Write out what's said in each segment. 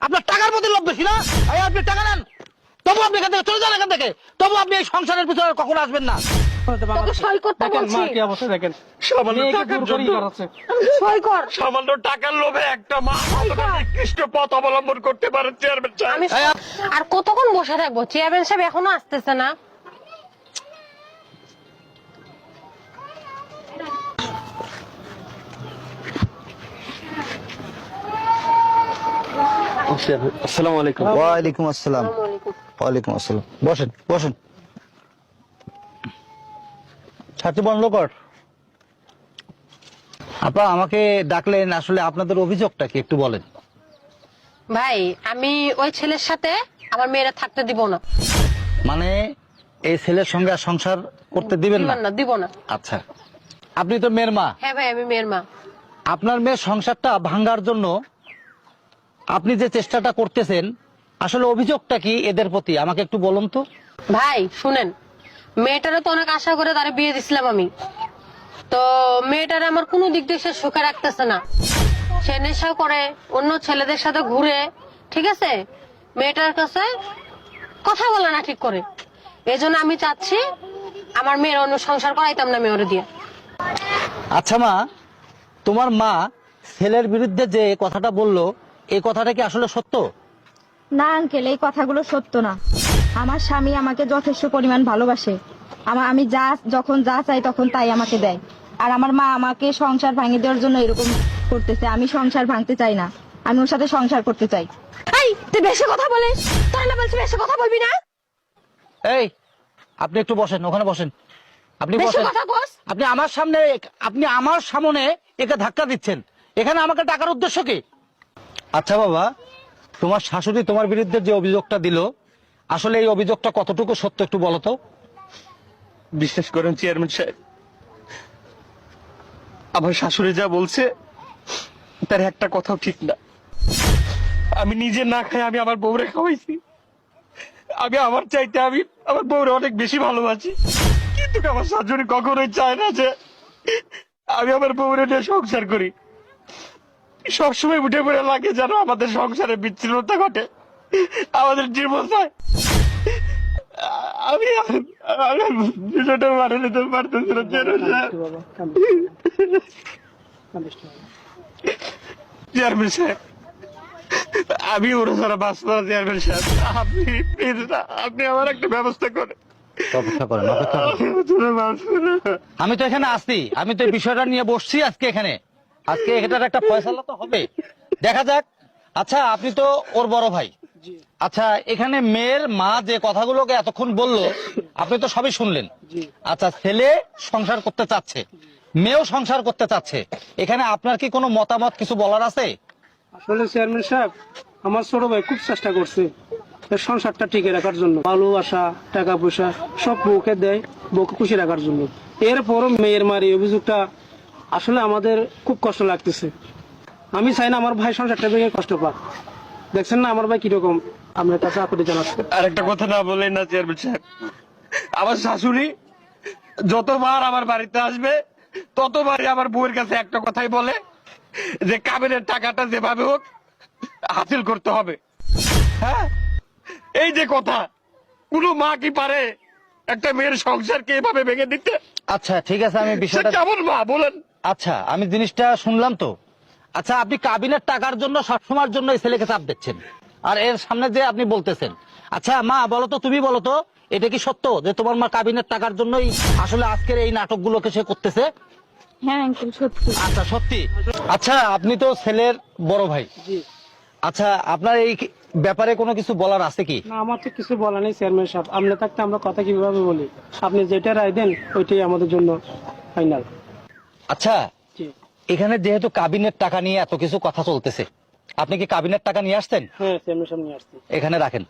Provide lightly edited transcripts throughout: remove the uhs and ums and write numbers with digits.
আপনার টাকার প্রতি লোভ বেশি না? এই আপনি টাকা নেন, তবু আপনি এখান থেকে চলে যান, এখান থেকে তবু আপনি এই সংসারের পিছনে কখনো আসবেন না। তোকে সই করতে বলছি। মা কি অবস্থা দেখেন, সামান্য মেয়েকে টাকার জোর জন্য, করেই করাচ্ছে। সই কর। সামান্য টাকার লোভে একটা মা কতটা নিকৃষ্ট পথ অবলম্বন করতে পারে চেয়ারম্যান সাহেব। আমি আর কতক্ষণ বসে থাকবো? চেয়ারম্যান সাহেব এখনো আসতেছে না। আসসালামু আলাইকুম। ওয়ালাইকুম আসসালাম। ওয়ালাইকুম আসসালাম। বসেন বসেন। ছাতি বন্ধ কর। আপা আমাকে ডাকলেন, আসলে আপনাদের অভিযোগটা কি একটু বলেন। ভাই আমি ওই ছেলের সাথে আমার মেয়েরা থাকতে দিব না। মানে এই ছেলের সঙ্গে আর সংসার করতে দিবেন না? দিব না। আচ্ছা, আপনি তো মেয়ের মা। হ্যাঁ ভাই আমি মেয়ের মা। আপনার মেয়ের সংসারটা ভাঙার জন্য আপনি যে চেষ্টাটা করতেছেন, আসলে অভিযোগটা কি এদের প্রতি আমাকে একটু বলুন তো। ভাই শুনেন, মেয়েটারে তো অনেক আশা করে তারে বিয়ে দিছিলাম আমি। তো মেয়েটারে আমার কোনো দিক দিয়ে সে সুখে রাখতেছে না। সে নেশা করে, অন্য ছেলেদের সাথে ঘুরে, ঠিক আছে, মেয়েটার কাছে কথা বলে না ঠিক করে। এজন্য আমি চাচ্ছি আমার মেয়ের অন্য সংসার করাইতাম না মেয়ের দিয়ে। আচ্ছা মা, তোমার মা ছেলের বিরুদ্ধে যে কথাটা বললো, এই কথাটা কি আসলে সত্য? না আঙ্কেল, এই কথাগুলো সত্য না। আমার স্বামী আমাকে যথেষ্ট পরিমাণ ভালোবাসে। আমি যখন যা চাই তখন তাই আমাকে দেয়। আর আমার মা আমাকে সংসার ভাঙিয়ে দেওয়ার জন্য এরকম করতেছে। আমি সংসার ভাঙতে চাই না, আমি ওর সাথে সংসার করতে চাই। এই তুই বেশি কথা বলিস, তাই না বলছি বেশি কথা বলবি না। এই আপনি একটু বসেন, ওখানে বসেন। আপনি বেশি বসেন। কথা বস। আপনি আমার সামনে একে ধাক্কা দিচ্ছেন। এখানে আমাকে টাকার উদ্দেশ্য কি? আচ্ছা বাবা, তোমার শাশুড়ি তোমার বিরুদ্ধে যে অভিযোগটা দিল, আসলে এই অভিযোগটা কতটুকু সত্য একটু বলো তো। বিশ্বাস করেন চেয়ারম্যান সাহেব, আমার শাশুড়ি যা বলছে তার একটা কথাও ঠিক না। আমি নিজে না খাই আমি আমার বউরে খাওয়াইছি। আমি আমার চাইতে আমি আমার বউরে অনেক বেশি ভালোবাসি, কিন্তু আমার শাশুড়ি কখনোই চায় না যে আমি আমার বউরে নিয়ে সংসার করি। সবসময় উঠে পড়ে লাগে যেন আমাদের সংসারে বিচ্ছিন্নতা ঘটে, আমাদের জীবন যায়। আমি বিষয়টা মানে নিতে পারতেছি না চেয়ারম্যান সাহেব। আমি ওরা সারা বাঁচবো না চেয়ারম্যান সাহেব। আপনি প্লিজ আপনি আমার একটা ব্যবস্থা করেন। অপেক্ষা করেন, অপেক্ষা করেন। আমি তো এখানে আসছি, আমি তো এই বিষয়টা নিয়ে বসছি আজকে এখানে। আজকে এটার একটা ফয়সালা তো হবে, দেখা যাক। আচ্ছা আপনি তো ওর বড় ভাই। আচ্ছা, এখানে মেয়ের মা যে কথাগুলোকে এতক্ষণ বললো আপনি তো সবই শুনলেন। আচ্ছা, ছেলে সংসার করতে চাচ্ছে, মেয়েও সংসার করতে চাচ্ছে, এখানে আপনার কি কোনো মতামত কিছু বলার আছে? আসলে চেয়ারম্যান সাহেব, আমার ছোট ভাই খুব চেষ্টা করছে এর সংসারটা টিকে রাখার জন্য। ভালোবাসা, টাকা পয়সা সব বউকে দেয়, বউকে খুশি রাখার জন্য। এরপরও মেয়ের মারি অভিযোগটা আসলে আমাদের খুব কষ্ট লাগতেছে। আমি চাই না আমার ভাই সংসারটা ভেঙে কষ্ট পাক। দেখছেন না আমার ভাই কিরকম, আপনার কাছে আপত্তি জানাচ্ছে। আর একটা কথা না বললেন না চেয়ারম্যান সাহেব, আমার শাশুড়ি যতবার আমার বাড়িতে আসবে ততবারই আমার বউয়ের কাছে একটা কথাই বলে যে কাবিনের টাকাটা যেভাবে হোক হাসিল করতে হবে। হ্যাঁ, এই যে কথা, কোনো মা কি পারে একটা মেয়ের সংসারকে এভাবে ভেঙে দিতে? আচ্ছা ঠিক আছে, আমি সে বিষয়টা কেমন মা বলেন? আচ্ছা আমি জিনিসটা শুনলাম তো। আচ্ছা, আপনি কাবিনের টাকার জন্য সবসময়ের জন্য এই ছেলেকে চাপ দিচ্ছেন, আর এর সামনে যে আপনি বলতেছেন। আচ্ছা মা বলো তো, তুমি বলো তো, এটা কি সত্য যে তোমার মা কাবিনের টাকার জন্যই আসলে আজকের এই নাটকগুলোকে সে করতেছে? হ্যাঁ আঙ্কেল, সত্যি। আচ্ছা সত্যি। আচ্ছা আপনি তো ছেলের বড় ভাই। আচ্ছা, আপনার এই ব্যাপারে কোনো কিছু বলার আছে কি? না, আমার তো কিছু বলা নেই চেয়ারম্যান সাহেব। আপনি থাকতে আমরা কথা কিভাবে বলি? আপনি যেটা রায় দেন ওইটাই আমাদের জন্য ফাইনাল। আচ্ছা, এখানে যেহেতু কাবিনের টাকা নিয়ে এত কিছু কথা চলতেছে, আপনি কি কাবিনের টাকা নিয়ে আসতেন? হ্যাঁ চেয়ারম্যান সাহেব নিয়ে আসছি। এখানে রাখেন।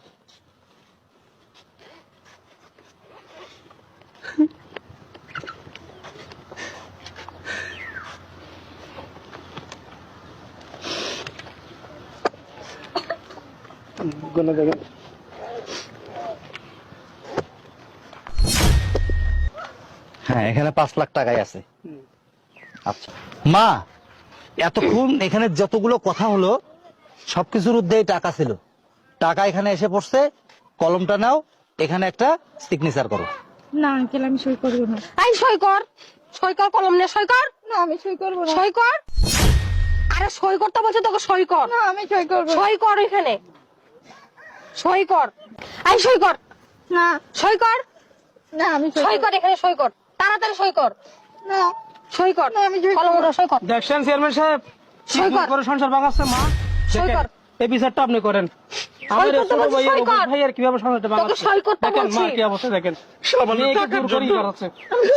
গুলো দেখেন। হ্যাঁ, এখানে 5 লাখ টাকাই আছে। আচ্ছা মা, এতক্ষণ এখানে যতগুলো কথা হলো সবকিছুর উদ্দেশ্যে টাকা ছিল, টাকা এখানে এসে পড়ছে, কলমটা নাও, এখানে একটা সিগনেচার করো। না আঙ্কেল আমি সই করবো না। এই সই কর, সই কর, কলম নিয়ে সই কর, না আমি সই করবো না। সই কর। আরে সই করতে বলছে তোকে, সই কর, না আমি সই করবো না। সই কর এখানে, সই কর, এই সই কর, না সই কর, না আমি সই কর এখানে, সই কর, তাড়াতাড়ি সই কর, না সই কর, না, আমি সই কলম উঠাও, সই কর, দেখছেন চেয়ারম্যান সাহেব সই কর। করে সংসার ভাঙাচ্ছে মা। সই দেখেন, কর। এই বিচারটা আপনি করেন। আমার করতে ছোট বলছি, ভাইয়ের সই কর। ভাইয়ের কিভাবে সংসারটা ভাঙাচ্ছে সই করতে দেখেন মা, বলছি। কি অবস্থা দেখেন। সামান্য মেয়েকে টাকার জোর করেই জন্য, করাচ্ছে।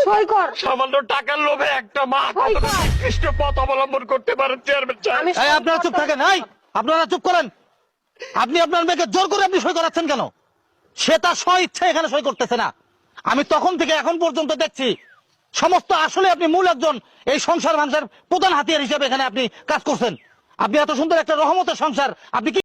সই কর। সামান্য টাকার লোভে একটা মা সই কতটা কর। নিকৃষ্ট পথ অবলম্বন করতে পারেন চেয়ারম্যান সাহেব। আমি এই আপনারা চুপ থাকেন, এই আপনারা চুপ করেন। আপনি আপনার মেয়েকে জোর করে আপনি সই করাচ্ছেন কেন? সে তার স্ব ইচ্ছা এখানে সই করতেছে না। আমি তখন থেকে এখন পর্যন্ত দেখছি সমস্ত, আসলে আপনি মূল একজন এই সংসার ভাঙার প্রধান হাতিয়ার হিসেবে এখানে আপনি কাজ করছেন। আপনি এত সুন্দর একটা রহমতের সংসার আপনি কি